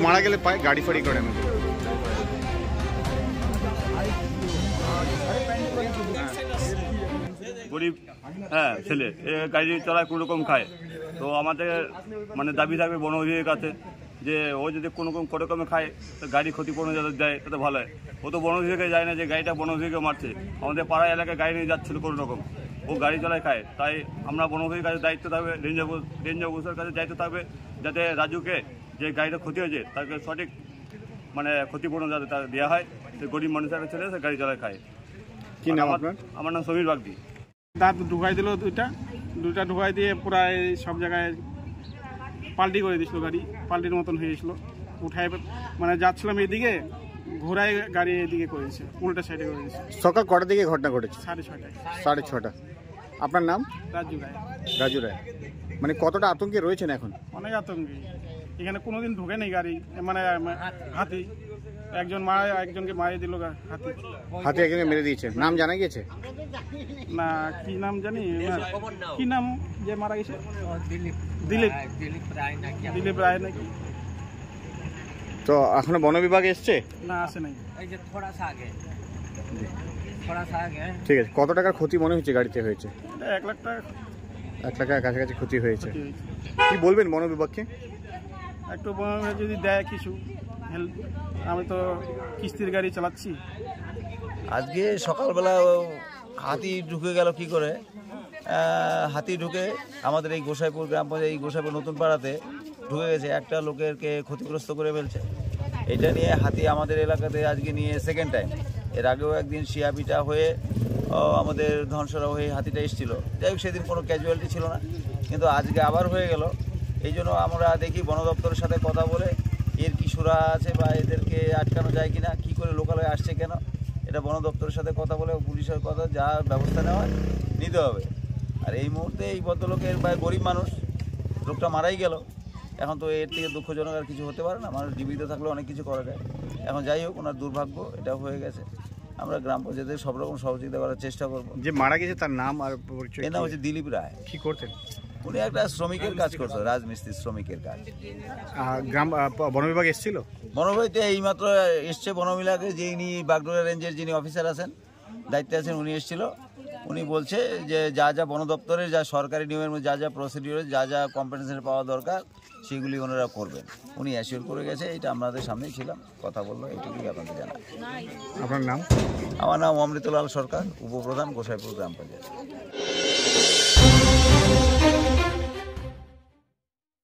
মারা গেলে পায় গাড়ি ফাড়ি করে আমি গরিব ছেলে গাড়ি চালায় কোনো রকম খায়। তো আমাদের মানে দাবি থাকবে বন বিভাগের কাছে যে ও যদি কোনো রকমে খায় তো গাড়ি ক্ষতিপূরণ যাতে দেয় তাতে ভালো হয়। ও তো বন বিভাগে যায় না যে গাড়িটা বন বিভাগে মারছে, আমাদের পাড়া এলাকায় গাড়ি নিয়ে যাচ্ছিল কোনো রকম, ও গাড়ি চালায় খায়। তাই আমরা বন বিভাগের কাছে দায়িত্ব থাকবে, রেঞ্জ অফিসারের কাছে দায়িত্ব থাকবে যাতে রাজুকে যে গাড়িটা ক্ষতি হয়েছে তাকে সঠিক মানে ক্ষতিপূরণ যাতে তার দেওয়া হয়। সে গরিব মানুষের ছেলে সে গাড়ি চালায় খায়। কি নাম আপনার? আমার নাম সমীর বাগদি। দাঁত ঢুকাই দিল দুইটা ঢুকাই দিয়ে প্রায় সব জায়গায় পাল্টি করে দিয়েছিল, গাড়ি পাল্টির মতন হয়ে গেছিলো। উঠাই মানে যাচ্ছিলাম এইদিকে, ঘোরায় গাড়ি এদিকে করেছে, উল্টা সাইডে করে দিয়েছে। সকাল কটার দিকে ঘটনা ঘটেছে? 6:30। 6:30। আপনার নাম? রাজু রায়। রাজু রায়। মানে কতটা আতঙ্কে রয়েছেন এখন? অনেক আতঙ্কে, এখানে কোনোদিন ঢুকে নেই গাড়ি, মানে হাতি একজনকে মারিয়ে দিল হাতি। হাতি একজনকে মেরে দিয়েছে, নাম জানা গেছে না? কি নাম জানি, কি নাম যে মারা গেছে? দিলীপ রায় নাকি। তো এখনো বন বিভাগ এসছে? না, আসে নাই। ঠিক আছে। কত টাকার ক্ষতি মনে হচ্ছে গাড়িতে হয়েছে? 1 লাখ টাকা। 1 লাখের কাছাকাছি ক্ষতি হয়েছে। কি বলবেন বন বিভাগকে? একটু বন বিভাগ যদি দেয় কিছু হেল্প, আমি তো কিস্তির গাড়ি চালাচ্ছি। আজকে সকালবেলা হাতি ঢুকে গেল কি করে, হাতি ঢুকে আমাদের এই গোসাইপুর গ্রাম পঞ্চায়েত, এই গোসাইপুর নতুন পাড়াতে ঢুকে গেছে, একটা লোকেরকে ক্ষতিগ্রস্ত করে ফেলছে। এটা নিয়ে হাতি আমাদের এলাকাতে আজকে নিয়ে সেকেন্ড টাইম। এর আগেও একদিন শিয়াপিটা হয়ে আমাদের ধনসরা হয়ে হাতিটা এসেছিল, যাই হোক সেদিন কোনো ক্যাজুয়ালিটি ছিল না, কিন্তু আজকে আবার হয়ে গেল। এই জন্য আমরা দেখি বন দপ্তরের সাথে কথা বলে এর কি সুরা আছে বা এদেরকে আটকানো যায় কিনা, কি করে লোকালয়ে আসছে কেন, এটা বন দপ্তরের সাথে কথা বলে পুলিশের কথা যা ব্যবস্থা নেওয়া নিতে হবে। আর এই মুহূর্তে এই ভদ্রলোকের বা গরিব মানুষ, লোকটা মারাই গেল, এখন তো এর থেকে দুঃখজনক আর কিছু হতে পারে না। মানুষ জীবিত থাকলে অনেক কিছু করা যায়। এখন যাই হোক, ওনার দুর্ভাগ্য এটা হয়ে গেছে। আমরা গ্রাম পঞ্চায়েতের সব রকম সহযোগিতা করার চেষ্টা করবো। যে মারা গেছে তার নাম আর পরিচয়? এর নাম হচ্ছে দিলীপ রায়। কি করতেন উনি? একটা শ্রমিকের কাজ করতো, রাজমিস্ত্রি শ্রমিকের কাজ। গ্রাম বন বিভাগ এসেছিল? বন বিভাগতে এইমাত্র এসছে বন বিভাগে, যিনি বাগডোরা রেঞ্জের যিনি অফিসার আছেন, দায়িত্বে আছেন, উনি এসেছিল। উনি বলছে যে যা যা বন দপ্তরের যা সরকারি নিয়মের মধ্যে যা যা প্রসিডিওর যা যা কম্পেনসেশন পাওয়া দরকার সেগুলি ওনারা করবেন। উনি অ্যাসিওর করে গেছে, এটা আমাদের সামনেই ছিলাম, কথা বললো, এইটুকুই আপনাদের জানা। আপনার নাম? আমার নাম অমৃতলাল সরকার, উপপ্রধান, গোসাইপুর গ্রাম পঞ্চায়েত।